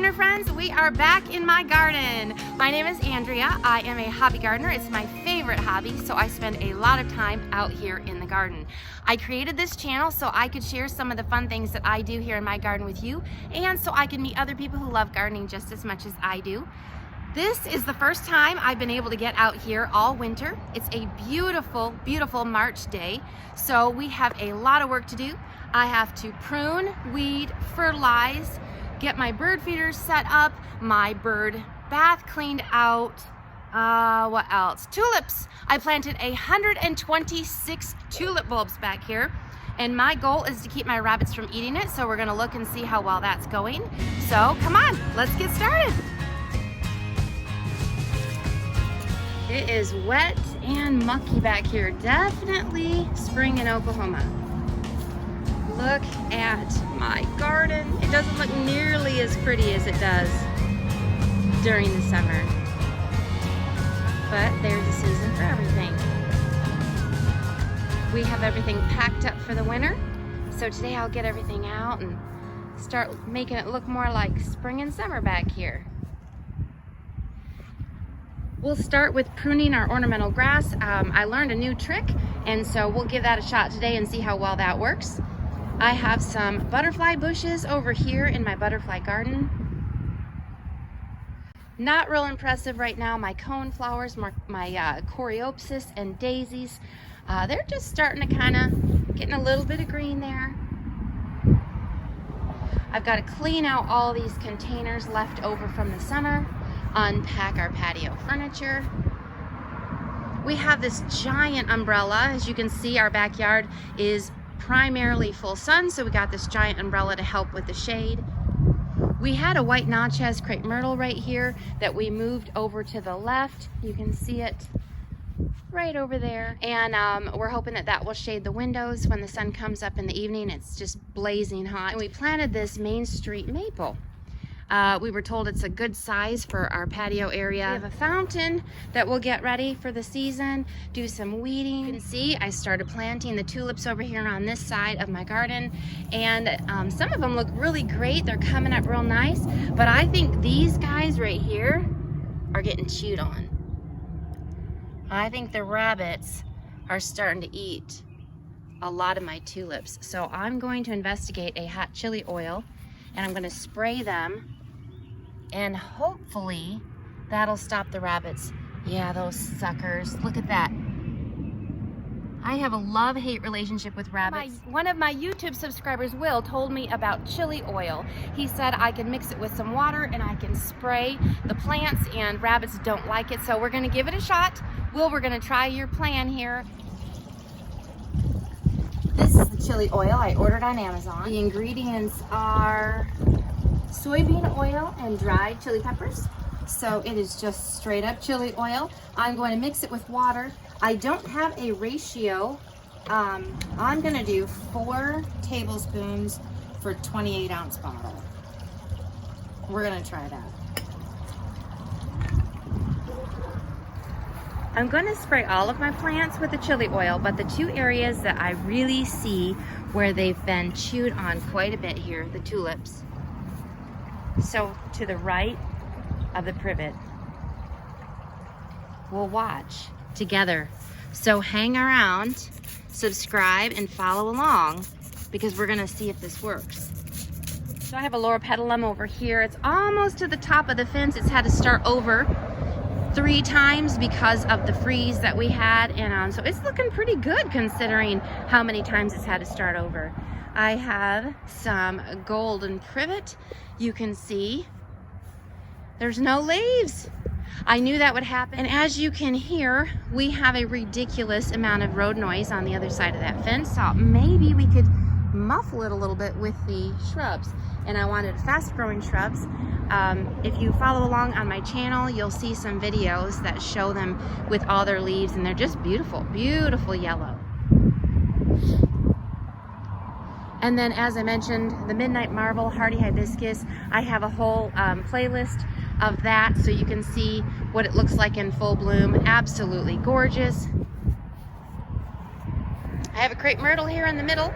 gardener friends, we are back in my garden. My name is Andrea. I am a hobby gardener. It's my favorite hobby, so I spend a lot of time out here in the garden. I created this channel so I could share some of the fun things that I do here in my garden with you, and so I can meet other people who love gardening just as much as I do. This is the first time I've been able to get out here all winter. It's a beautiful, beautiful March day, so we have a lot of work to do. I have to prune, weed, fertilize, get my bird feeders set up, my bird bath cleaned out. What else? Tulips. I planted 126 tulip bulbs back here, and my goal is to keep my rabbits from eating it, so we're gonna look and see how well that's going. So come on, let's get started. It is wet and mucky back here. Definitely spring in Oklahoma. Look at my garden. It doesn't look nearly as pretty as it does during the summer. But there's a season for everything. We have everything packed up for the winter. So today I'll get everything out and start making it look more like spring and summer back here. We'll start with pruning our ornamental grass. I learned a new trick, and so we'll give that a shot today and see how well that works. I have some butterfly bushes over here in my butterfly garden. Not real impressive right now. My cone flowers, my coreopsis and daisies, they're just starting to kind of getting a little bit of green there. I've got to clean out all these containers left over from the summer, unpack our patio furniture. We have this giant umbrella. As you can see, our backyard is primarily full sun, so we got this giant umbrella to help with the shade. We had a white Natchez Crepe Myrtle right here that we moved over to the left. You can see it right over there, and we're hoping that that will shade the windows when the sun comes up in the evening. It's just blazing hot. And we planted this Main Street maple. We were told it's a good size for our patio area. We have a fountain that we'll get ready for the season, do some weeding. You can see I started planting the tulips over here on this side of my garden, and some of them look really great. They're coming up real nice, but I think these guys right here are getting chewed on. I think the rabbits are starting to eat a lot of my tulips. So I'm going to investigate a hot chili oil, and I'm going to spray them, and hopefully that'll stop the rabbits. Yeah, those suckers. Look at that. I have a love-hate relationship with rabbits. One of my YouTube subscribers, Will, told me about chili oil. He said I can mix it with some water and I can spray the plants, and rabbits don't like it. So we're going to give it a shot. Will, we're going to try your plan here. This is the chili oil I ordered on Amazon. The ingredients are soybean oil and dried chili peppers. So it is just straight up chili oil. I'm going to mix it with water. I don't have a ratio. I'm going to do 4 tablespoons for a 28-ounce bottle. We're going to try that. I'm going to spray all of my plants with the chili oil, but the 2 areas that I really see where they've been chewed on quite a bit here, the tulips. So to the right of the privet, we'll watch together. So hang around, subscribe, and follow along, because we're going to see if this works. So I have a loropetalum over here. It's almost to the top of the fence. It's had to start over 3 times because of the freeze that we had, and so it's looking pretty good considering how many times it's had to start over. I have some golden privet. You can see there's no leaves. I knew that would happen, and as you can hear, we have a ridiculous amount of road noise on the other side of that fence, so maybe we could muffle it a little bit with the shrubs. And I wanted fast-growing shrubs. If you follow along on my channel, you'll see some videos that show them with all their leaves, and they're just beautiful, beautiful yellow. And then, as I mentioned, the Midnight Marvel Hardy Hibiscus. I have a whole playlist of that, so you can see what it looks like in full bloom. Absolutely gorgeous. I have a Crepe Myrtle here in the middle.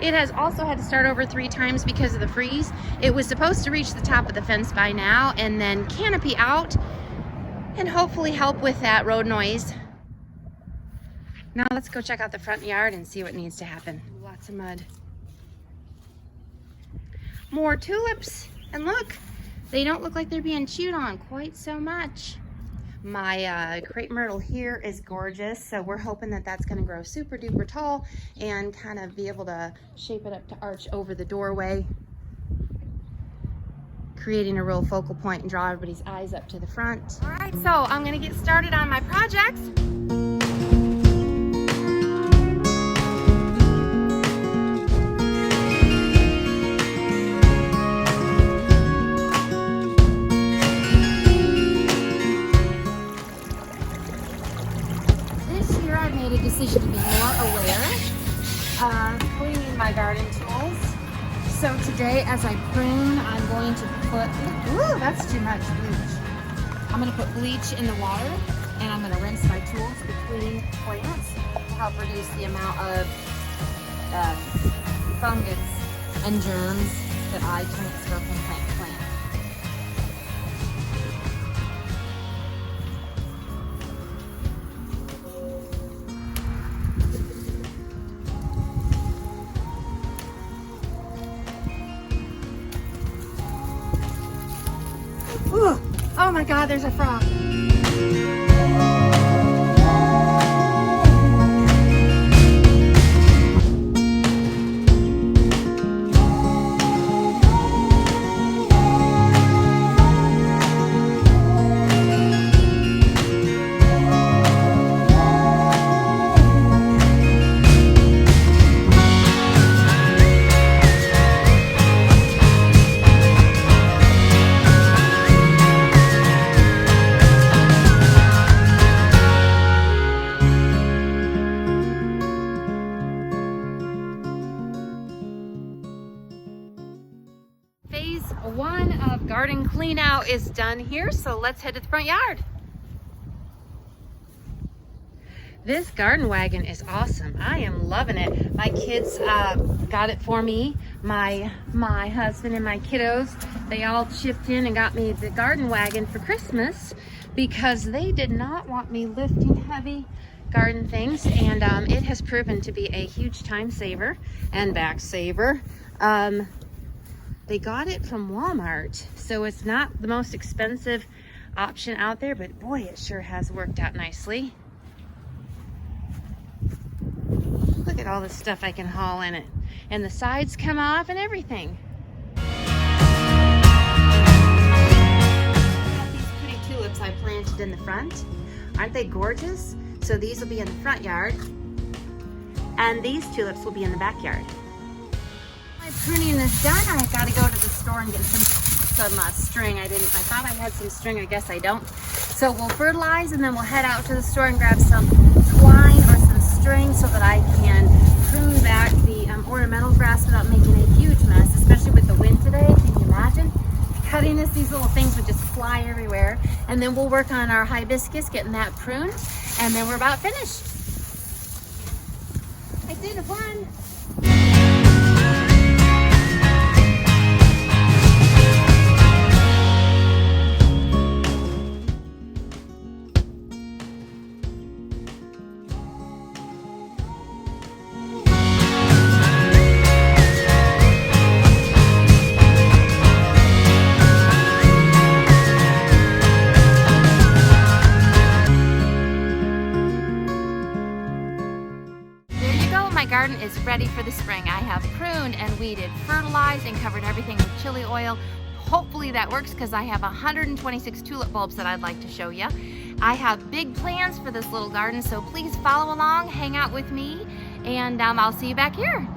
It has also had to start over 3 times because of the freeze. It was supposed to reach the top of the fence by now and then canopy out and hopefully help with that road noise. Now let's go check out the front yard and see what needs to happen. Lots of mud. More tulips, and look, they don't look like they're being chewed on quite so much. My Crepe Myrtle here is gorgeous, so we're hoping that that's going to grow super duper tall and kind of be able to shape it up to arch over the doorway, creating a real focal point and draw everybody's eyes up to the front. All right, so I'm going to get started on my projects. Decision to be more aware of cleaning my garden tools. So today as I prune, I'm going to put, ooh, that's too much bleach. I'm going to put bleach in the water and I'm going to rinse my tools between plants to help reduce the amount of fungus and germs that I transfer from plant to plant. Ooh, oh my God, there's a frog. Phase 1 of garden clean out is done here, so let's head to the front yard. This garden wagon is awesome. I am loving it. My kids got it for me. My husband and my kiddos, they all chipped in and got me the garden wagon for Christmas because they did not want me lifting heavy garden things, and it has proven to be a huge time saver and back saver. They got it from Walmart, so it's not the most expensive option out there, but boy, it sure has worked out nicely. Look at all the stuff I can haul in it. And the sides come off and everything. These pretty tulips I planted in the front. Aren't they gorgeous? So these will be in the front yard, and these tulips will be in the backyard. My pruning is done. I got to go to the store and get some string. I thought I had some string. I guess I don't. So we'll fertilize and then we'll head out to the store and grab some twine or some string so that I can prune back the ornamental grass without making a huge mess, especially with the wind today. Can you imagine cutting this? These little things would just fly everywhere. And then we'll work on our hibiscus, getting that pruned, and then we're about finished. I did one. Garden is ready for the spring. I have pruned and weeded, fertilized, and covered everything with chili oil. Hopefully that works because I have 126 tulip bulbs that I'd like to show you. I have big plans for this little garden, so please follow along, hang out with me, and I'll see you back here.